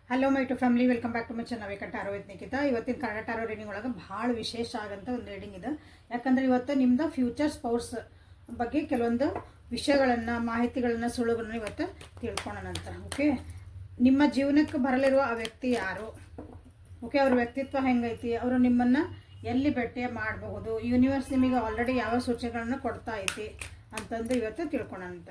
Hello my to family, welcome back to my channel ವೇಕನ್ tarot with Nikhita. ಇವತ್ತಿನ Kannada tarot reading ಒಳಗೆ ಭಾಳ ವಿಶೇಷ ಆಗಂತ ಒಂದು ರೀಡಿಂಗ್ ಇದೆ. ಯಾಕಂದರೆ ಇವತ್ತು ನಿಮ್ಮದು ಫ್ಯೂಚರ್ ಸ್ಪೌಸ್ ಬಗ್ಗೆ ಕೆಲವೊಂದು ವಿಷಯಗಳನ್ನು, ಮಾಹಿತಿಗಳನ್ನು, ಸುಳುಗಳನ್ನು ಇವತ್ತು ತಿಳ್ಕೊಳ್ಳೋಣಂತ. ಓಕೆ, ನಿಮ್ಮ ಜೀವನಕ್ಕೆ ಬರಲಿರುವ ಆ ವ್ಯಕ್ತಿ ಯಾರು, ಓಕೆ, ಅವ್ರ ವ್ಯಕ್ತಿತ್ವ ಹೆಂಗೈತಿ, ಅವರು ನಿಮ್ಮನ್ನು ಎಲ್ಲಿ ಭೇಟಿ ಮಾಡಬಹುದು, ಯೂನಿವರ್ಸ್ ನಿಮಗೆ ಆಲ್ರೆಡಿ ಯಾವ ಸೂಚನೆಗಳನ್ನು ಕೊಡ್ತಾ ಐತಿ ಅಂತಂದು ಇವತ್ತು ತಿಳ್ಕೊಳ್ಳೋಣಂತ.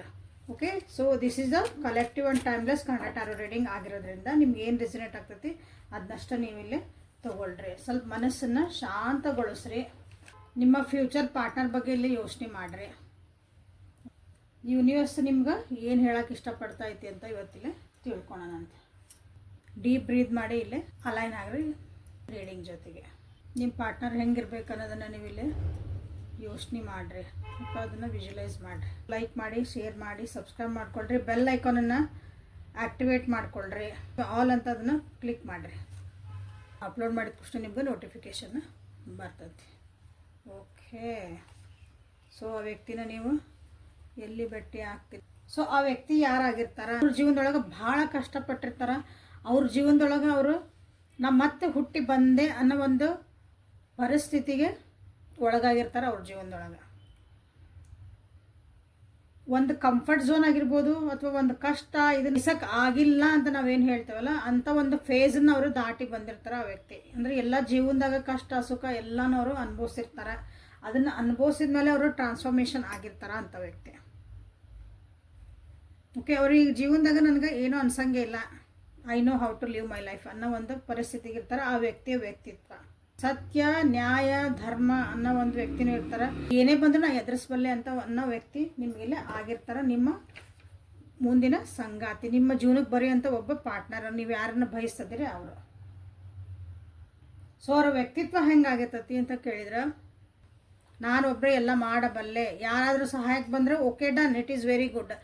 Okay, so this is a collective and timeless Kannada tarot reading ಆಗಿರೋದ್ರಿಂದ ನಿಮ್ಗೆ ಏನು ರೆಸಿನೇಟ್ ಆಗ್ತೈತಿ ಅದನ್ನಷ್ಟು ನೀವು ಇಲ್ಲಿ ತೊಗೊಳ್ರಿ. ಸ್ವಲ್ಪ ಮನಸ್ಸನ್ನು ಶಾಂತಗೊಳಿಸ್ರಿ. ನಿಮ್ಮ ಫ್ಯೂಚರ್ ಪಾರ್ಟ್ನರ್ ಬಗ್ಗೆ ಇಲ್ಲಿ ಯೋಚನೆ ಮಾಡಿರಿ. ಯೂನಿವರ್ಸ್ ನಿಮ್ಗೆ ಏನು ಹೇಳೋಕೆ ಇಷ್ಟಪಡ್ತಾ ಐತಿ ಅಂತ ಇವತ್ತಿಲ್ಲಿ ತಿಳ್ಕೊಳೋಣಂತೆ. ಡೀಪ್ ಬ್ರೀತ್ ಮಾಡಿ ಇಲ್ಲಿ ಅಲೈನ್ ಆಗ್ರಿ ರೀಡಿಂಗ್ ಜೊತೆಗೆ. ನಿಮ್ಮ ಪಾರ್ಟ್ನರ್ ಹೆಂಗಿರ್ಬೇಕು ಅನ್ನೋದನ್ನು ನೀವು ಇಲ್ಲಿ ಯೋಚನೆ ಮಾಡಿರಿ ಅಥವಾ ಅದನ್ನು ವಿಜುವಲೈಸ್ ಮಾಡಿರಿ. ಲೈಕ್ ಮಾಡಿ, ಶೇರ್ ಮಾಡಿ, ಸಬ್ಸ್ಕ್ರೈಬ್ ಮಾಡ್ಕೊಳ್ರಿ. ಬೆಲ್ ಐಕಾನನ್ನು ಆ್ಯಕ್ಟಿವೇಟ್ ಮಾಡ್ಕೊಳ್ರಿ. ಆಲ್ ಅಂತ ಅದನ್ನು ಕ್ಲಿಕ್ ಮಾಡಿರಿ. ಅಪ್ಲೋಡ್ ಮಾಡಿದ ತಕ್ಷಣ ನಿಮ್ಗೆ ನೋಟಿಫಿಕೇಷನ್ ಬರ್ತೈತಿ. ಓಕೆ, ಸೊ ಆ ವ್ಯಕ್ತಿನ ನೀವು ಎಲ್ಲಿ ಭೇಟಿ ಆಗ್ತೀರಿ. ಸೊ ಆ ವ್ಯಕ್ತಿ ಯಾರಾಗಿರ್ತಾರ, ಅವ್ರ ಜೀವನದೊಳಗೆ ಭಾಳ ಕಷ್ಟಪಟ್ಟಿರ್ತಾರ. ಅವ್ರ ಜೀವನದೊಳಗೆ ಅವರು ನಮ್ಮ ಮತ್ತೆ ಹುಟ್ಟಿ ಬಂದೆ ಅನ್ನೋ ಒಂದು ಪರಿಸ್ಥಿತಿಗೆ ಒಳಗಾಗಿರ್ತಾರೆ. ಅವ್ರ ಜೀವನದೊಳಗೆ ಒಂದು ಕಂಫರ್ಟ್ ಝೋನ್ ಆಗಿರ್ಬೋದು ಅಥವಾ ಒಂದು ಕಷ್ಟ ಇದನ್ನ ಇಸಕ್ಕೆ ಆಗಿಲ್ಲ ಅಂತ ನಾವೇನು ಹೇಳ್ತೇವಲ್ಲ ಅಂಥ ಒಂದು ಫೇಸನ್ನು ಅವರು ದಾಟಿ ಬಂದಿರ್ತಾರೆ ಆ ವ್ಯಕ್ತಿ. ಅಂದರೆ ಎಲ್ಲ ಜೀವನದಾಗ ಕಷ್ಟ ಸುಖ ಎಲ್ಲನೂ ಅವರು ಅನುಭವಿಸಿರ್ತಾರೆ. ಅದನ್ನು ಅನುಭವಿಸಿದ ಮೇಲೆ ಅವರು ಟ್ರಾನ್ಸ್ಫಾರ್ಮೇಷನ್ ಆಗಿರ್ತಾರೆ ಅಂಥ ವ್ಯಕ್ತಿ. ಓಕೆ, ಅವ್ರಿಗೆ ಜೀವನದಾಗ ನನಗೆ ಏನೂ ಅನ್ಸಂಗೆ ಇಲ್ಲ, I know how to live my life ಅನ್ನೋ ಒಂದು ಪರಿಸ್ಥಿತಿಗೆ ಇರ್ತಾರೆ. ಆ ವ್ಯಕ್ತಿಯ ವ್ಯಕ್ತಿತ್ವ ಸತ್ಯ, ನ್ಯಾಯ, ಧರ್ಮ ಅನ್ನೋ ಒಂದು ವ್ಯಕ್ತಿನೂ ಇರ್ತಾರೆ. ಏನೇ ಬಂದರೂ ನಾ ಎದುರಿಸಬಲ್ಲೆ ಅಂತ ಅನ್ನೋ ವ್ಯಕ್ತಿ ನಿಮಗೆಲ್ಲ ಆಗಿರ್ತಾರೆ. ನಿಮ್ಮ ಮುಂದಿನ ಸಂಗಾತಿ, ನಿಮ್ಮ ಜೀವನಕ್ಕೆ ಬರೆಯುವಂಥ ಒಬ್ಬ ಪಾರ್ಟ್ನರ್, ನೀವು ಯಾರನ್ನ ಬಯಸ್ತದಿರಿ ಅವರು. ಸೊ ಅವ್ರ ವ್ಯಕ್ತಿತ್ವ ಹೆಂಗಾಗಿರ್ತತಿ ಅಂತ ಕೇಳಿದ್ರೆ, ನಾನೊಬ್ಬರೇ ಎಲ್ಲ ಮಾಡಬಲ್ಲೆ, ಯಾರಾದರೂ ಸಹಾಯಕ್ಕೆ ಬಂದರೆ okay done, it is very good.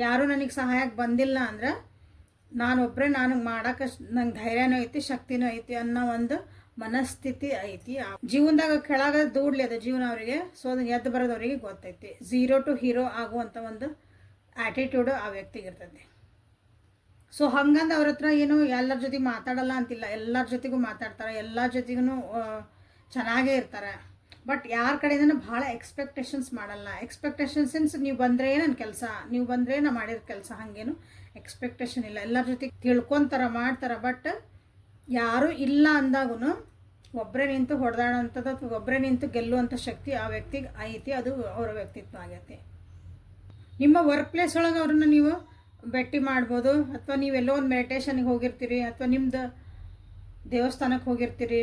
ಯಾರೂ ನನಗೆ ಸಹಾಯಕ್ಕೆ ಬಂದಿಲ್ಲ ಅಂದ್ರೆ ನಾನೊಬ್ಬರೇ ನನಗೆ ಮಾಡೋಕೆ ನಂಗೆ ಧೈರ್ಯನೂ ಐತಿ, ಶಕ್ತಿನೂ ಐತಿ ಅನ್ನೋ ಒಂದು ಮನಸ್ಥಿತಿ ಐತಿ. ಜೀವನದಾಗ ಕೆಳಗ ದೂಡ್ಲಿ ಅದು ಜೀವನ ಅವರಿಗೆ. ಸೊ ಅದನ್ನು ಎದ್ದು ಬರೋದವರಿಗೆ ಗೊತ್ತೈತಿ. ಝೀರೋ ಟು ಹೀರೋ ಆಗುವಂಥ ಒಂದು ಆ್ಯಟಿಟ್ಯೂಡು ಆ ವ್ಯಕ್ತಿಗೆ ಇರ್ತೈತಿ. ಸೊ ಹಂಗಂದು ಅವ್ರ ಹತ್ರ ಏನು ಎಲ್ಲರ ಜೊತೆಗೆ ಮಾತಾಡಲ್ಲ ಅಂತಿಲ್ಲ, ಎಲ್ಲರ ಜೊತೆಗೂ ಮಾತಾಡ್ತಾರೆ, ಎಲ್ಲರ ಜೊತೆಗೂ ಚೆನ್ನಾಗೇ ಇರ್ತಾರೆ. ಬಟ್ ಯಾರ ಕಡೆಯಿಂದ ಭಾಳ ಎಕ್ಸ್ಪೆಕ್ಟೇಷನ್ಸ್ ಮಾಡಲ್ಲ. ಎಕ್ಸ್ಪೆಕ್ಟೇಷನ್ ಸಿನ್ಸ್ ನೀವು ಬಂದರೆ ನನ್ನ ಕೆಲಸ, ನೀವು ಬಂದರೆ ನಾ ಮಾಡಿರೋ ಕೆಲಸ, ಹಾಗೇನು ಎಕ್ಸ್ಪೆಕ್ಟೇಷನ್ ಇಲ್ಲ. ಎಲ್ಲರ ಜೊತೆಗೆ ತಿಳ್ಕೊತಾರೆ, ಮಾಡ್ತಾರೆ. ಬಟ್ ಯಾರೂ ಇಲ್ಲ ಅಂದಾಗೂ ಒಬ್ಬರೇ ನಿಂತು ಹೊಡೆದಾಡೋಂಥದ್ದು ಅಥವಾ ಒಬ್ಬರೇ ನಿಂತು ಗೆಲ್ಲುವಂಥ ಶಕ್ತಿ ಆ ವ್ಯಕ್ತಿಗೆ ಐತಿ. ಅದು ಅವರ ವ್ಯಕ್ತಿತ್ವ ಆಗೈತಿ. ನಿಮ್ಮ ವರ್ಕ್ ಪ್ಲೇಸ್ ಒಳಗೆ ಅವ್ರನ್ನ ನೀವು ಭೇಟಿ ಮಾಡ್ಬೋದು, ಅಥವಾ ನೀವೆಲ್ಲೋ ಒಂದು ಮೆಡಿಟೇಷನ್ಗೆ ಹೋಗಿರ್ತೀರಿ, ಅಥವಾ ನಿಮ್ಮದು ದೇವಸ್ಥಾನಕ್ಕೆ ಹೋಗಿರ್ತೀರಿ.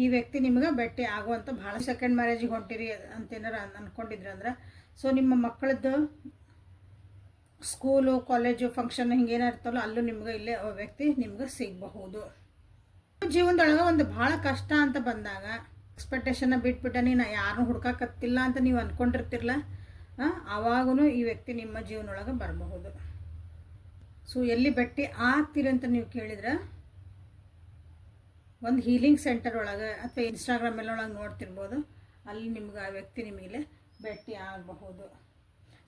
ಈ ವ್ಯಕ್ತಿ ನಿಮ್ಗೆ ಭೇಟಿ ಆಗುವಂಥ ಭಾಳ ಸೆಕೆಂಡ್ ಮ್ಯಾರೇಜಿಗೆ ಹೊಂಟಿರಿ ಅಂತೇನಾರು ಅಂದ್ಕೊಂಡಿದ್ರಿ ಅಂದ್ರೆ, ಸೊ ನಿಮ್ಮ ಮಕ್ಕಳದ್ದು ಸ್ಕೂಲು, ಕಾಲೇಜು, ಫಂಕ್ಷನ್ ಹಿಂಗೇನೋ ಇರ್ತಲ್ಲ, ಅಲ್ಲೂ ನಿಮ್ಗೆ ಇಲ್ಲೇ ವ್ಯಕ್ತಿ ನಿಮ್ಗೆ ಸಿಗಬಹುದು. ಜೀವನದೊಳಗೆ ಒಂದು ಭಾಳ ಕಷ್ಟ ಅಂತ ಬಂದಾಗ ಎಕ್ಸ್ಪೆಕ್ಟೇಷನ್ನ ಬಿಟ್ಬಿಟ್ಟು ನಾ ಯಾರನ್ನೂ ಹುಡ್ಕಾಕತ್ತಿಲ್ಲ ಅಂತ ನೀವು ಅಂದ್ಕೊಂಡಿರ್ತಿರಲ್ಲ, ಆವಾಗೂ ಈ ವ್ಯಕ್ತಿ ನಿಮ್ಮ ಜೀವನದೊಳಗೆ ಬರಬಹುದು. ಸೊ ಎಲ್ಲಿ ಭೇಟಿ ಆಗ್ತೀರಿ ಅಂತ ನೀವು ಕೇಳಿದ್ರೆ, ಒಂದು ಹೀಲಿಂಗ್ ಸೆಂಟರ್ ಒಳಗೆ ಅಥವಾ ಇನ್ಸ್ಟಾಗ್ರಾಮ್ ಎಲ್ಲ ಒಳಗೆ ನೋಡ್ತಿರ್ಬೋದು, ಅಲ್ಲಿ ನಿಮ್ಗೆ ಆ ವ್ಯಕ್ತಿ ನಿಮಗಿಲ್ಲೇ ಭೇಟಿ ಆಗಬಹುದು.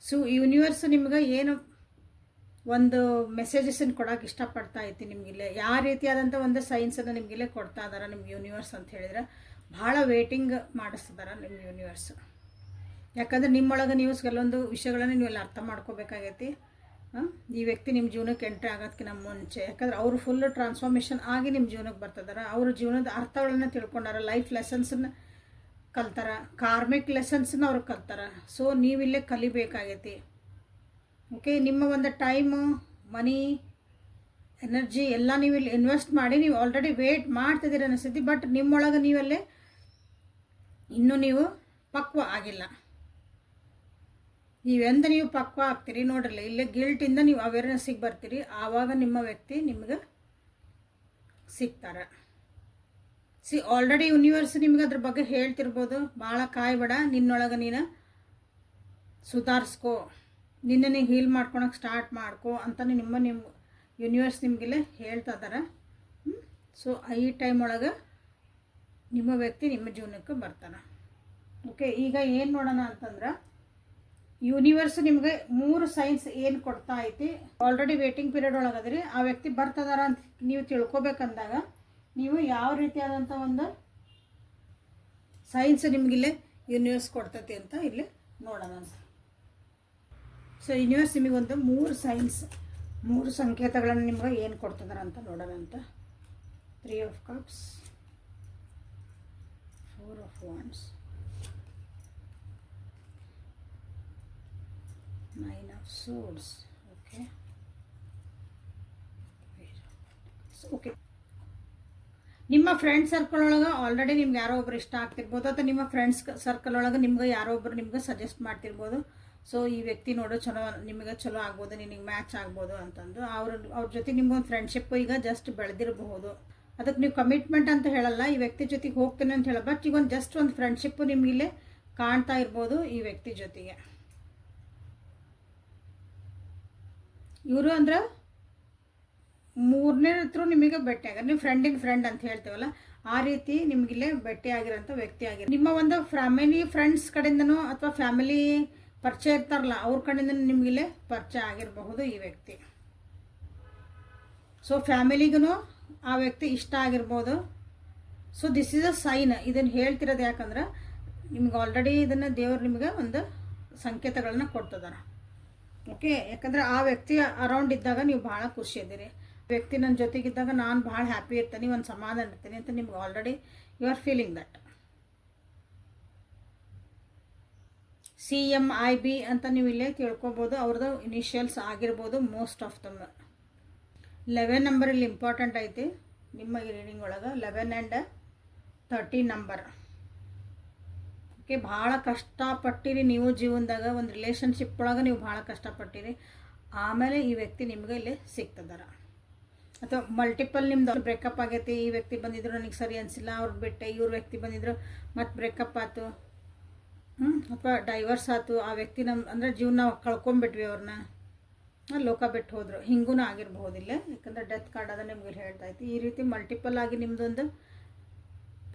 ಸೊ ಯೂನಿವರ್ಸ್ ನಿಮ್ಗೆ ಏನು ಒಂದು ಮೆಸೇಜಸನ್ನು ಕೊಡೋಕೆ ಇಷ್ಟಪಡ್ತಾ ಐತಿ ನಿಮಗಿಲ್ಲೇ, ಯಾವ ರೀತಿಯಾದಂಥ ಒಂದು ಸೈನ್ಸನ್ನು ನಿಮಗಿಲ್ಲೇ ಕೊಡ್ತಾ ಇದ್ದಾರೆ ನಿಮ್ಮ ಯೂನಿವರ್ಸ್ ಅಂತ ಹೇಳಿದ್ರೆ, ಭಾಳ ವೇಟಿಂಗ್ ಮಾಡಿಸ್ತಿದ್ದಾರೆ ನಿಮ್ಮ ಯೂನಿವರ್ಸ್. ಯಾಕಂದರೆ ನಿಮ್ಮೊಳಗೆ ನೀವು ಕೆಲವೊಂದು ವಿಷಯಗಳನ್ನು ನೀವೆಲ್ಲ ಅರ್ಥ ಮಾಡ್ಕೋಬೇಕಾಗೈತಿ. ಈ ವ್ಯಕ್ತಿ ನಿಮ್ಮ ಜೀವನಕ್ಕೆ ಎಂಟ್ರಿ ಆಗೋದಕ್ಕಿಂತ ಮುಂಚೆ, ಯಾಕಂದ್ರೆ ಅವರು ಫುಲ್ಲು ಟ್ರಾನ್ಸ್ಫಾರ್ಮೇಷನ್ ಆಗಿ ನಿಮ್ಮ ಜೀವನಕ್ಕೆ ಬರ್ತಿದ್ದಾರೆ. ಅವ್ರ ಜೀವನದ ಅರ್ಥಗಳನ್ನು ತಿಳ್ಕೊಂಡಾರ, ಲೈಫ್ ಲೆಸನ್ಸನ್ನು ಕಲ್ತಾರ, ಕಾರ್ಮಿಕ್ ಲೆಸನ್ಸನ್ನ ಅವ್ರು ಕಲ್ತಾರ. ಸೊ ನೀವಿಲ್ಲೇ ಕಲಿಬೇಕಾಗೈತಿ. ಓಕೆ, ನಿಮ್ಮ ಒಂದು ಟೈಮು, ಮನಿ, ಎನರ್ಜಿ ಎಲ್ಲ ನೀವು ಇಲ್ಲಿ ಇನ್ವೆಸ್ಟ್ ಮಾಡಿ ನೀವು ಆಲ್ರೆಡಿ ವೇಟ್ ಮಾಡ್ತಿದ್ದೀರಿ ಅನಿಸ್ತೈತಿ. ಬಟ್ ನಿಮ್ಮೊಳಗೆ ನೀವಲ್ಲೇ ಇನ್ನೂ ನೀವು ಪಕ್ವ ಆಗಿಲ್ಲ. ನೀವೆಂದ ನೀವು ಪಕ್ವ ಆಗ್ತೀರಿ ನೋಡ್ರಲ್ಲ, ಇಲ್ಲೇ ಗಿಲ್ಟಿಂದ ನೀವು ಅವೇರ್ನೆಸ್ಸಿಗೆ ಬರ್ತೀರಿ, ಆವಾಗ ನಿಮ್ಮ ವ್ಯಕ್ತಿ ನಿಮ್ಗೆ ಸಿಗ್ತಾರೆ. ಆಲ್ರೆಡಿ ಯೂನಿವರ್ಸ್ ನಿಮ್ಗೆ ಅದ್ರ ಬಗ್ಗೆ ಹೇಳ್ತಿರ್ಬೋದು, ಭಾಳ ಕಾಯ್ಬೇಡ, ನಿನ್ನೊಳಗೆ ನೀನು ಸುಧಾರಿಸ್ಕೋ, ನಿನ್ನೆ ಹೀಲ್ ಮಾಡ್ಕೊಳಕ್ಕೆ ಸ್ಟಾರ್ಟ್ ಮಾಡ್ಕೋ ಅಂತ ನಿಮ್ಮ ಯೂನಿವರ್ಸ್ ನಿಮಗೆಲ್ಲ ಹೇಳ್ತಾ ಇದ್ದಾರೆ. ಸೊ ಈ ಟೈಮ್ ಒಳಗೆ ನಿಮ್ಮ ವ್ಯಕ್ತಿ ನಿಮ್ಮ ಜೀವನಕ್ಕೆ ಬರ್ತಾನೆ. ಓಕೆ, ಈಗ ಏನು ನೋಡೋಣ ಅಂತಂದ್ರೆ, ಯೂನಿವರ್ಸ್ ನಿಮ್ಗೆ 3 ಸೈನ್ಸ್ ಏನು ಕೊಡ್ತಾ ಐತಿ. ಆಲ್ರೆಡಿ ವೇಟಿಂಗ್ ಪೀರಿಯಡ್ ಒಳಗದ್ರಿ, ಆ ವ್ಯಕ್ತಿ ಬರ್ತದಾರ ಅಂತ ನೀವು ತಿಳ್ಕೊಬೇಕಂದಾಗ ನೀವು ಯಾವ ರೀತಿಯಾದಂಥ ಒಂದು ಸೈನ್ಸ್ ನಿಮಗಿಲ್ಲೇ ಯೂನಿವರ್ಸ್ ಕೊಡ್ತೈತಿ ಅಂತ ಇಲ್ಲಿ ನೋಡೋಣ. ಸೊ ಯೂನಿವರ್ಸ್ ನಿಮಗೊಂದು 3 ಸೈನ್ಸ್, 3 ಸಂಕೇತಗಳನ್ನು ನಿಮ್ಗೆ ಏನು ಕೊಡ್ತದಾರ ಅಂತ ನೋಡೋಣ ಅಂತ. 3 of cups, 4 of wands, 9 of swords. Okay okay, ನಿಮ್ಮ ಫ್ರೆಂಡ್ ಸರ್ಕಲ್ ಒಳಗೆ ಆಲ್ರೆಡಿ ನಿಮ್ಗೆ ಯಾರೋ ಒಬ್ರು ಇಷ್ಟ ಆಗ್ತಿರ್ಬೋದು, ಅಥವಾ ನಿಮ್ಮ ಫ್ರೆಂಡ್ಸ್ ಸರ್ಕಲ್ ಒಳಗೆ ನಿಮ್ಗೆ ಯಾರೋ ಒಬ್ರು ನಿಮ್ಗೆ ಸಜೆಸ್ಟ್ ಮಾಡ್ತಿರ್ಬೋದು. ಸೊ ಈ ವ್ಯಕ್ತಿ ನೋಡೋ ಚಲೋ, ನಿಮಗೆ ಚಲೋ ಆಗ್ಬೋದು, ನಿನಗೆ ಮ್ಯಾಚ್ ಆಗ್ಬೋದು ಅಂತಂದು ಅವ್ರ ಜೊತೆ ನಿಮ್ಗೊಂದು ಫ್ರೆಂಡ್ಶಿಪ್ ಈಗ ಜಸ್ಟ್ ಬೆಳೆದಿರಬಹುದು. ಅದಕ್ಕೆ ನೀವು ಕಮಿಟ್ಮೆಂಟ್ ಅಂತ ಹೇಳಲ್ಲ, ಈ ವ್ಯಕ್ತಿ ಜೊತೆಗೆ ಹೋಗ್ತೇನೆ ಅಂತ ಹೇಳ, ಬಟ್ ಈಗ ಒಂದು ಜಸ್ಟ್ ಒಂದು ಫ್ರೆಂಡ್ಶಿಪ್ಪು ನಿಮಗಿಲ್ಲೇ ಕಾಣ್ತಾ ಇರ್ಬೋದು ಈ ವ್ಯಕ್ತಿ ಜೊತೆಗೆ. ಇವರು ಅಂದ್ರೆ 3ನೇ ಹತ್ರ ನಿಮಗೆ ಭೇಟಿ ಆಗ, ನೀವು ಫ್ರೆಂಡಿನ ಫ್ರೆಂಡ್ ಅಂತ ಹೇಳ್ತೀವಲ್ಲ, ಆ ರೀತಿ ನಿಮಗಿಲ್ಲೇ ಭೇಟಿ ಆಗಿರೋಂಥ ವ್ಯಕ್ತಿ ಆಗಿರೋ ನಿಮ್ಮ ಒಂದು ಫ್ಯಾಮಿಲಿ ಫ್ರೆಂಡ್ಸ್ ಕಡೆಯಿಂದನೂ ಅಥವಾ ಫ್ಯಾಮಿಲಿ ಪರಿಚಯ ಇರ್ತಾರಲ್ಲ ಅವ್ರ ಕಡೆಯಿಂದ ನಿಮಗಿಲ್ಲೇ ಪರಿಚಯ ಆಗಿರಬಹುದು ಈ ವ್ಯಕ್ತಿ. ಸೊ ಫ್ಯಾಮಿಲಿಗೂ ಆ ವ್ಯಕ್ತಿ ಇಷ್ಟ ಆಗಿರ್ಬೋದು. So this is a sign. ಇದನ್ನು ಹೇಳ್ತಿರೋದು ಯಾಕಂದ್ರೆ ನಿಮ್ಗೆ ಆಲ್ರೆಡಿ ಇದನ್ನು ದೇವರು ನಿಮಗೆ ಒಂದು ಸಂಕೇತಗಳನ್ನ ಕೊಡ್ತಿದ್ದಾರೆ. ಓಕೆ, ಯಾಕಂದರೆ ಆ ವ್ಯಕ್ತಿ ಅರೌಂಡ್ ಇದ್ದಾಗ ನೀವು ಭಾಳ ಖುಷಿ ಇದ್ದೀರಿ. ವ್ಯಕ್ತಿ ನನ್ನ ಜೊತೆಗಿದ್ದಾಗ ನಾನು ಭಾಳ ಹ್ಯಾಪಿ ಇರ್ತೀನಿ, ಒಂದು ಸಮಾಧಾನ ಇರ್ತೀನಿ ಅಂತ ನಿಮ್ಗೆ already you are feeling that. CMIB ಅಂತ ನೀವು ಇಲ್ಲೇ ತಿಳ್ಕೊಬೋದು, ಅವ್ರದ್ದು ಇನಿಷಿಯಲ್ಸ್ ಆಗಿರ್ಬೋದು ಮೋಸ್ಟ್ ಆಫ್ ದಮ್. 11 ನಂಬರ್ ಇಲ್ಲಿ ಇಂಪಾರ್ಟೆಂಟ್ ಐತಿ ನಿಮ್ಮ ಈ ರೀಡಿಂಗ್ ಒಳಗೆ. 11 ಆ್ಯಂಡ್ 13 ನಂಬರ್. ಓಕೆ, ಭಾಳ ಕಷ್ಟಪಟ್ಟಿರಿ ನೀವು ಜೀವನದಾಗ, ಒಂದು ರಿಲೇಷನ್ಶಿಪ್ ಒಳಗೆ ನೀವು ಭಾಳ ಕಷ್ಟಪಟ್ಟಿರಿ. ಆಮೇಲೆ ಈ ವ್ಯಕ್ತಿ ನಿಮ್ಗೆ ಇಲ್ಲಿ ಸಿಗ್ತದಾರ, ಅಥವಾ ಮಲ್ಟಿಪಲ್ ನಿಮ್ದು ಬ್ರೇಕಪ್ ಆಗೈತಿ, ಈ ವ್ಯಕ್ತಿ ಬಂದಿದ್ರು ನನಗೆ ಸರಿ ಅನಿಸಿಲ್ಲ, ಅವ್ರಿಗೆ ಬಿಟ್ಟೆ, ಇವ್ರ ವ್ಯಕ್ತಿ ಬಂದಿದ್ರು ಮತ್ತು ಬ್ರೇಕಪ್ ಆಯ್ತು, ಅಥವಾ ಡೈವರ್ಸ್ ಆಯ್ತು, ಆ ವ್ಯಕ್ತಿ ಅಂದರೆ ಜೀವನ ಕಳ್ಕೊಂಬಿಟ್ವಿ, ಅವ್ರನ್ನ ಲೋಕ ಬಿಟ್ಟು ಹೋದರು, ಹಿಂಗೂ ಆಗಿರಬಹುದಿಲ್ಲ. ಯಾಕಂದರೆ ಡೆತ್ ಕಾರ್ಡ್ ಅದ ನಿಮ್ಗೆ ಹೇಳ್ತಾ ಇತ್ತು. ಈ ರೀತಿ ಮಲ್ಟಿಪಲ್ ಆಗಿ ನಿಮ್ಮದೊಂದು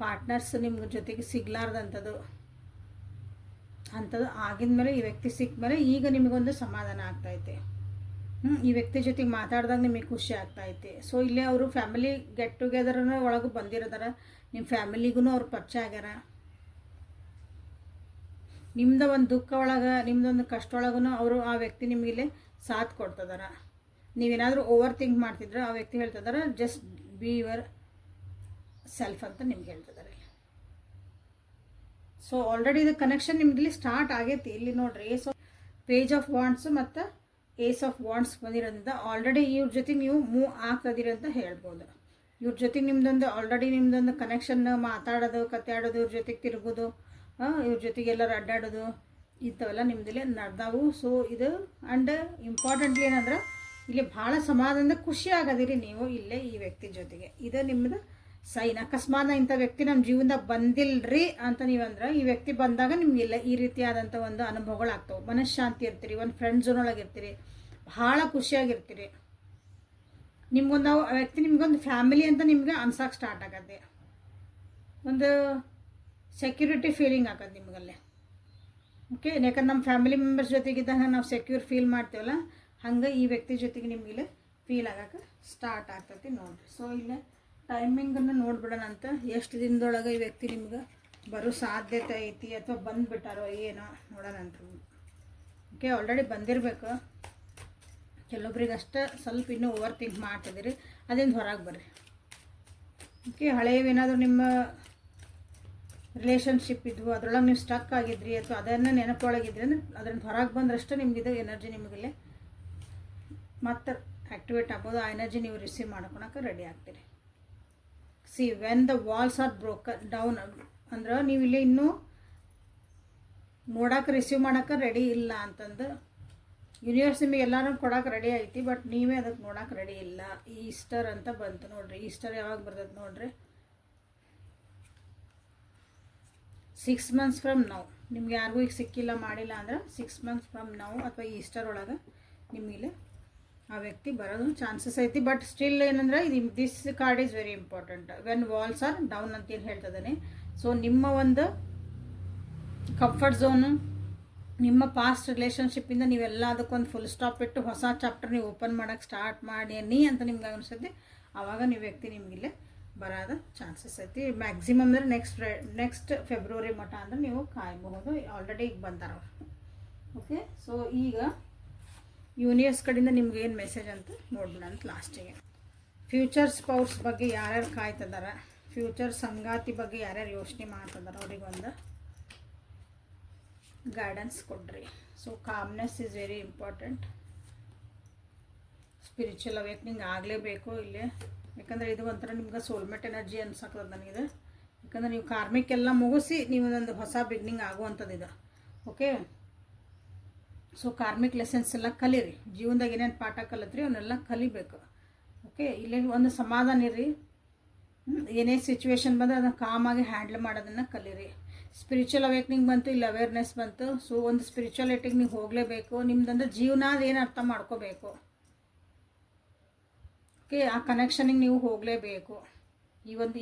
ಪಾರ್ಟ್ನರ್ಸ್ ನಿಮ್ಮ ಜೊತೆಗೆ ಸಿಗ್ಲಾರ್ದಂಥದ್ದು ಅಂಥದ್ದು ಆಗಿದ್ಮೇಲೆ ಈ ವ್ಯಕ್ತಿ ಸಿಕ್ಕ ಮೇಲೆ ಈಗ ನಿಮಗೊಂದು ಸಮಾಧಾನ ಆಗ್ತೈತೆ. ಈ ವ್ಯಕ್ತಿ ಜೊತೆಗೆ ಮಾತಾಡಿದಾಗ ನಿಮಗೆ ಖುಷಿ ಆಗ್ತೈತೆ. ಸೊ ಇಲ್ಲೇ ಅವರು ಫ್ಯಾಮಿಲಿ ಗೆಟ್ ಟುಗೆದರ್ನ ಒಳಗೆ ಬಂದಿರೋದಾರ, ನಿಮ್ಮ ಫ್ಯಾಮಿಲಿಗೂ ಅವ್ರು ಪರಿಚಯ ಆಗ್ಯಾರ. ನಿಮ್ದು ಒಂದು ದುಃಖ ಒಳಗೆ, ನಿಮ್ದೊಂದು ಕಷ್ಟ ಒಳಗೂ ಅವರು ಆ ವ್ಯಕ್ತಿ ನಿಮಗಿಲ್ಲಿ ಸಾಥ್ ಕೊಡ್ತಿದಾರ. ನೀವೇನಾದರೂ ಓವರ್ ಥಿಂಕ್ ಮಾಡ್ತಿದ್ರೆ ಆ ವ್ಯಕ್ತಿ ಹೇಳ್ತಿದಾರೆ ಜಸ್ಟ್ ಬಿ ಯುವರ್ ಸೆಲ್ಫ್ ಅಂತ ನಿಮ್ಗೆ ಹೇಳ್ತಿದ್ದಾರೆ. ಸೊ ಆಲ್ರೆಡಿ ಇದು ಕನೆಕ್ಷನ್ ನಿಮ್ಗೆ ಸ್ಟಾರ್ಟ್ ಆಗೈತಿ. ಇಲ್ಲಿ ನೋಡ್ರಿ, ಪೇಜ್ ಆಫ್ ವಾಂಡ್ಸ್ ಮತ್ತು ಏಸ್ ಆಫ್ ವಾಂಡ್ಸ್ ಬಂದಿರೋದ್ರಿಂದ ಆಲ್ರೆಡಿ ಇವ್ರ ಜೊತೆಗೆ ನೀವು ಮೂವ್ ಆಗ್ತದಿರಿ ಅಂತ ಹೇಳ್ಬೋದು. ಇವ್ರ ಜೊತೆಗೆ ನಿಮ್ದೊಂದು ಆಲ್ರೆಡಿ ನಿಮ್ದೊಂದು ಕನೆಕ್ಷನ್, ಮಾತಾಡೋದು, ಕತೆ ಆಡೋದು, ಇವ್ರ ಜೊತೆಗೆ ತಿರುಗೋದು, ಇವ್ರ ಜೊತೆಗೆ ಎಲ್ಲರೂ ಅಡ್ಡಾಡೋದು, ಇಂಥವೆಲ್ಲ ನಿಮ್ಮದಿಲ್ಲಿ ನಡೆದಾವು. ಸೊ ಇದು ಆ್ಯಂಡ್ ಇಂಪಾರ್ಟೆಂಟ್ಲಿ ಏನಂದ್ರೆ ಇಲ್ಲಿ ಭಾಳ ಸಮಾಧಾನದಿಂದ ಖುಷಿ ಆಗೋದಿರಿ ನೀವು ಇಲ್ಲೇ ಈ ವ್ಯಕ್ತಿ ಜೊತೆಗೆ. ಇದು ನಿಮ್ಮದು ಸೈನ್. ಅಕಸ್ಮಾತ್ ಇಂಥ ವ್ಯಕ್ತಿ ನಮ್ಮ ಜೀವನದಾಗ ಬಂದಿಲ್ಲರಿ ಅಂತ ನೀವಂದ್ರೆ, ಈ ವ್ಯಕ್ತಿ ಬಂದಾಗ ನಿಮಗಿಲ್ಲ ಈ ರೀತಿಯಾದಂಥ ಒಂದು ಅನುಭವಗಳು ಆಗ್ತವೆ. ಮನಃಶಾಂತಿ ಇರ್ತೀರಿ, ಒಂದು ಫ್ರೆಂಡ್ ಝೋನೊಳಗೆ ಇರ್ತೀರಿ, ಭಾಳ ಖುಷಿಯಾಗಿರ್ತೀರಿ. ನಿಮ್ಗೊಂದು ಆ ವ್ಯಕ್ತಿ ನಿಮ್ಗೊಂದು ಫ್ಯಾಮಿಲಿ ಅಂತ ನಿಮ್ಗೆ ಅನ್ಸೋಕೆ ಸ್ಟಾರ್ಟ್ ಆಗತ್ತೆ. ಒಂದು ಸೆಕ್ಯೂರಿಟಿ ಫೀಲಿಂಗ್ ಆಗತ್ತೆ ನಿಮಗಲ್ಲೇ. ಓಕೆ, ಯಾಕಂದ್ರೆ ನಮ್ಮ ಫ್ಯಾಮಿಲಿ ಮೆಂಬರ್ಸ್ ಜೊತೆಗಿದ್ದಾಗ ನಾವು ಸೆಕ್ಯೂರ್ ಫೀಲ್ ಮಾಡ್ತೀವಲ್ಲ, ಹಂಗೆ ಈ ವ್ಯಕ್ತಿ ಜೊತೆಗೆ ನಿಮಗಿಲ್ಲೇ ಫೀಲ್ ಆಗೋಕೆ ಸ್ಟಾರ್ಟ್ ಆಗ್ತೈತಿ ನೋಡಿರಿ. ಸೊ ಇಲ್ಲೇ ಟೈಮಿಂಗನ್ನು ನೋಡ್ಬಿಡೋಣ ಅಂತ, ಎಷ್ಟು ದಿನದೊಳಗೆ ಈ ವ್ಯಕ್ತಿ ನಿಮ್ಗೆ ಬರೋ ಸಾಧ್ಯತೆ ಐತಿ ಅಥವಾ ಬಂದುಬಿಟ್ಟಾರೋ ಏನೋ ನೋಡೋಣ ಅಂತ. ಓಕೆ, ಆಲ್ರೆಡಿ ಬಂದಿರಬೇಕು. ಕೆಲವೊಬ್ರಿಗೆ ಅಷ್ಟೇ ಸ್ವಲ್ಪ ಇನ್ನೂ ಓವರ್ ಥಿಂಕ್ ಮಾಡ್ತಿದ್ದೀರಿ, ಅದಿಂದ ಹೊರಗೆ ಬರ್ರಿ. ಓಕೆ, ಹಳೆಯವೇನಾದರೂ ನಿಮ್ಮ ರಿಲೇಷನ್ಶಿಪ್ ಇದ್ವು, ಅದರೊಳಗೆ ನೀವು ಸ್ಟಕ್ ಆಗಿದ್ರಿ ಅಥವಾ ಅದನ್ನು ನೆನಪೊಳಗಿದ್ರಿ ಅಂದ್ರೆ ಅದರಿಂದ ಹೊರಗೆ ಬಂದ್ರಷ್ಟೇ ನಿಮಗಿದು ಎನರ್ಜಿ ನಿಮಗಿಲ್ಲೇ ಮತ್ತೆ ಆ್ಯಕ್ಟಿವೇಟ್ ಆಗ್ಬೋದು. ಆ ಎನರ್ಜಿ ನೀವು ರಿಸೀವ್ ಮಾಡ್ಕೊಳಕ್ಕೆ ರೆಡಿ ಆಗ್ತೀರಿ. See when the walls are broken down ಅಂದ್ರೆ ನೀವು ಇಲ್ಲಿ ಇನ್ನೂ ನೋಡೋಕೆ ರಿಸೀವ್ ಮಾಡೋಕೆ ರೆಡಿ ಇಲ್ಲ ಅಂತಂದು ಯೂನಿವರ್ಸ್ ನಿಮಗೆ ಎಲ್ಲರೂ ಕೊಡೋಕೆ ರೆಡಿ ಐತಿ, ಬಟ್ ನೀವೇ ಅದಕ್ಕೆ ನೋಡೋಕೆ ರೆಡಿ ಇಲ್ಲ. ಈಸ್ಟರ್ ಅಂತ ಬಂತು ನೋಡಿರಿ. ಈಸ್ಟರ್ ಯಾವಾಗ ಬರ್ತದೆ ನೋಡಿರಿ, 6 months ಫ್ರಮ್ ನೌ. ನಿಮ್ಗೆ ಯಾರಿಗೂ ಈಗ ಸಿಕ್ಕಿಲ್ಲ ಮಾಡಿಲ್ಲ ಅಂದ್ರೆ 6 months ಫ್ರಮ್ ನೌ ಅಥವಾ ಈಸ್ಟರ್ ಒಳಗೆ ನಿಮಗಿಲ್ಲಿ ಆ ವ್ಯಕ್ತಿ ಬರೋದು ಚಾನ್ಸಸ್ ಐತಿ. ಬಟ್ ಸ್ಟಿಲ್ ಏನಂದ್ರೆ this card is very important. When walls are down ಅಂತ ಏನು ಹೇಳ್ತಿದ್ದಾನೆ. ಸೊ ನಿಮ್ಮ ಒಂದು ಕಂಫರ್ಟ್ ಝೋನು ನಿಮ್ಮ ಪಾಸ್ಟ್ ರಿಲೇಷನ್ಶಿಪ್ಪಿಂದ ನೀವೆಲ್ಲ ಅದಕ್ಕೊಂದು ಫುಲ್ ಸ್ಟಾಪ್ ಇಟ್ಟು ಹೊಸ ಚಾಪ್ಟರ್ ನೀವು ಓಪನ್ ಮಾಡೋಕ್ಕೆ ಸ್ಟಾರ್ಟ್ ಮಾಡಿ ಅಂತ ನಿಮ್ಗೆ ಅನಿಸುತ್ತೆ. ಆವಾಗ ನೀವು ವ್ಯಕ್ತಿ ನಿಮಗಿಲ್ಲೇ ಬರೋದ ಚಾನ್ಸಸ್ ಐತಿ. ಮ್ಯಾಕ್ಸಿಮಮ್ ಅಂದರೆ ನೆಕ್ಸ್ಟ್ ಫೆಬ್ರವರಿ ಮಟ್ಟ ಅಂದರೆ ನೀವು ಕಾಯಬಹುದು. ಆಲ್ರೆಡಿ ಈಗ ಬಂದಾರ ಅವ್ರು. ಓಕೆ, ಸೊ ಈಗ ಯೂನಿವರ್ಸ್ ಕಡೆಯಿಂದ ನಿಮ್ಗೆ ಏನು ಮೆಸೇಜ್ ಅಂತ ನೋಡ್ಬಿಡ ಅಂತ ಲಾಸ್ಟಿಗೆ. ಫ್ಯೂಚರ್ ಸ್ಪೌಸ್ ಬಗ್ಗೆ ಯಾರ್ಯಾರು ಕಾಯ್ತಿದಾರ, ಫ್ಯೂಚರ್ ಸಂಗಾತಿ ಬಗ್ಗೆ ಯಾರ್ಯಾರು ಯೋಚನೆ ಮಾಡ್ತಿದಾರ ಅವ್ರಿಗೊಂದು ಗೈಡೆನ್ಸ್ ಕೊಡ್ರಿ. So calmness is very important. Spiritual awakening ಆಗಲೇಬೇಕು ಇಲ್ಲೇ, ಯಾಕಂದರೆ ಇದು ಒಂಥರ ನಿಮ್ಗೆ ಸೋಲ್ಮೇಟ್ ಎನರ್ಜಿ ಅನ್ಸಕ್ತದೆ ನನಗಿದೆ. ಯಾಕಂದರೆ ನೀವು ಕಾರ್ಮಿಕ್ ಎಲ್ಲ ಮುಗಿಸಿ ನೀವು ಒಂದು ಹೊಸ ಬಿಗ್ನಿಂಗ್ ಆಗುವಂಥದ್ದು ಇದು. ಓಕೆ, ಸೊ ಕಾರ್ಮಿಕ್ ಲೆಸನ್ಸ್ ಎಲ್ಲ ಕಲೀರಿ. ಜೀವನದಾಗ ಏನೇನು ಪಾಠ ಕಲಿತ್ರಿ ಅವನ್ನೆಲ್ಲ ಕಲಿಬೇಕು. ಓಕೆ, ಇಲ್ಲೇ ಒಂದು ಸಮಾಧಾನ ಇರ್ರಿ. ಏನೇ ಸಿಚುವೇಶನ್ ಬಂದರೆ ಅದನ್ನು ಕಾಮಾಗಿ ಹ್ಯಾಂಡಲ್ ಮಾಡೋದನ್ನು ಕಲೀರಿ. ಸ್ಪಿರಿಚುವಲ್ ಅವೇಕ್ನಿಂಗ್ ಬಂತು, ಇಲ್ಲಿ ಅವೇರ್ನೆಸ್ ಬಂತು. ಸೊ ಒಂದು ಸ್ಪಿರಿಚುವಾಲಿಟಿಗೆ ನೀವು ಹೋಗಲೇಬೇಕು. ನಿಮ್ದಂದ್ರೆ ಜೀವನದ ಏನು ಅರ್ಥ ಮಾಡ್ಕೋಬೇಕು. ಓಕೆ, ಆ ಕನೆಕ್ಷನಿಗೆ ನೀವು ಹೋಗಲೇಬೇಕು.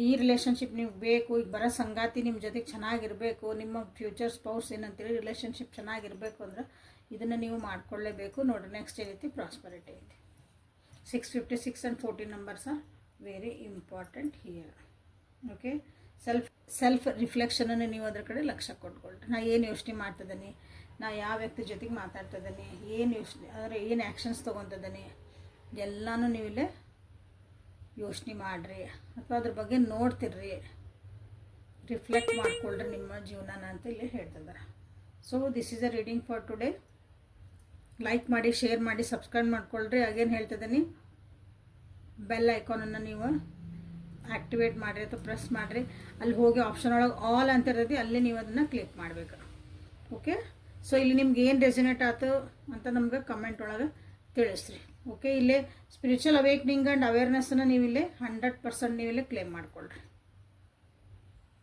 ಈ ರಿಲೇಷನ್ಶಿಪ್ ನೀವು ಬೇಕು. ಈಗ ಬರೋ ಸಂಗಾತಿ ನಿಮ್ಮ ಜೊತೆಗೆ ಚೆನ್ನಾಗಿರಬೇಕು. ನಿಮ್ಮ ಫ್ಯೂಚರ್ ಸ್ಪೌಸ್ ಏನಂತೀರಿ ರಿಲೇಷನ್ಶಿಪ್ ಚೆನ್ನಾಗಿರಬೇಕು ಅಂದ್ರೆ ಇದನ್ನು ನೀವು ಮಾಡ್ಕೊಳ್ಳೇಬೇಕು. ನೋಡಿರಿ ನೆಕ್ಸ್ಟ್ ಏನೈತಿ, ಪ್ರಾಸ್ಪರಿಟಿ ಐತಿ. 656 and 14 numbers are very important here. Okay, self ರಿಫ್ಲೆಕ್ಷನನ್ನು ನೀವು ಅದ್ರ ಕಡೆ ಲಕ್ಷ್ಯ ಕೊಟ್ಕೊಳ್ರಿ. ನಾ ಏನು ಯೋಚನೆ ಮಾಡ್ತಿದ್ದೀನಿ, ನಾ ಯಾವ ವ್ಯಕ್ತಿ ಜೊತೆಗೆ ಮಾತಾಡ್ತಿದ್ದೀನಿ, ಏನು ಯೋಚನೆ ಅಂದರೆ ಏನು ಆ್ಯಕ್ಷನ್ಸ್ ತೊಗೊತಿದ್ದೀನಿ ಎಲ್ಲನೂ ನೀವು ಇಲ್ಲೇ ಯೋಚನೆ ಮಾಡಿರಿ. ಅಥವಾ ಅದ್ರ ಬಗ್ಗೆ ನೋಡ್ತಿರ್ರಿ, ರಿಫ್ಲೆಕ್ಟ್ ಮಾಡ್ಕೊಳ್ರಿ ನಿಮ್ಮ ಜೀವನನ ಅಂತ ಇಲ್ಲಿ ಹೇಳ್ತಿದ್ದಾರೆ. So this is a reading for today. Like ಮಾಡಿ, ಶೇರ್ ಮಾಡಿ, ಸಬ್ಸ್ಕ್ರೈಬ್ ಮಾಡ್ಕೊಳ್ರಿ. ಅಗೇನು ಹೇಳ್ತಿದ್ದೀನಿ, ಬೆಲ್ ಐಕಾನನ್ನು ನೀವು ಆ್ಯಕ್ಟಿವೇಟ್ ಮಾಡಿರಿ ಅಥವಾ ಪ್ರೆಸ್ ಮಾಡಿರಿ. ಅಲ್ಲಿ ಹೋಗಿ ಆಪ್ಷನ್ ಒಳಗೆ ಆಲ್ ಅಂತ ಇರ್ತೈತಿ, ಅಲ್ಲಿ ನೀವು ಅದನ್ನು ಕ್ಲಿಕ್ ಮಾಡಬೇಕು. ಓಕೆ, ಸೊ ಇಲ್ಲಿ ನಿಮ್ಗೆ ಏನು ರೆಸಿನೇಟ್ ಆಯ್ತು ಅಂತ ನಮ್ಗೆ ಕಮೆಂಟ್ ಒಳಗೆ ತಿಳಿಸ್ರಿ. ಓಕೆ, ಇಲ್ಲೇ ಸ್ಪಿರಿಚುವಲ್ ಅವೇಕ್ನಿಂಗ್ ಆ್ಯಂಡ್ ಅವೇರ್ನೆಸ್ಸನ್ನು ನೀವು ಇಲ್ಲೇ 100% ನೀವು ಇಲ್ಲೇ ಕ್ಲೇಮ್ ಮಾಡ್ಕೊಳ್ರಿ.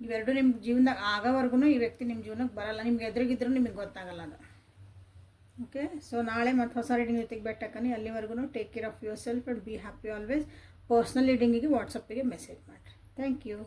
ಇವೆರಡು ನಿಮ್ಮ ಜೀವನದಾಗ ಆಗೋವರೆಗೂ ಈ ವ್ಯಕ್ತಿ ನಿಮ್ಮ ಜೀವನಕ್ಕೆ ಬರಲ್ಲ. ನಿಮ್ಗೆ ಎದುರಿಗಿದ್ರೂ ನಿಮಗೆ ಗೊತ್ತಾಗಲ್ಲ ಅದು. ಓಕೆ, ಸೊ ನಾಳೆ ಮತ್ತು ಹೊಸ ರೀಡಿಂಗ್ ಜೊತೆಗೆ ಬೆಟ್ಟಕ್ಕನಿ. ಅಲ್ಲಿವರೆಗೂ take care of yourself and be happy always. Personal ರೀಡಿಂಗಿಗೆ ವಾಟ್ಸಪ್ಪಿಗೆ ಮೆಸೇಜ್ ಮಾಡಿರಿ. Thank you.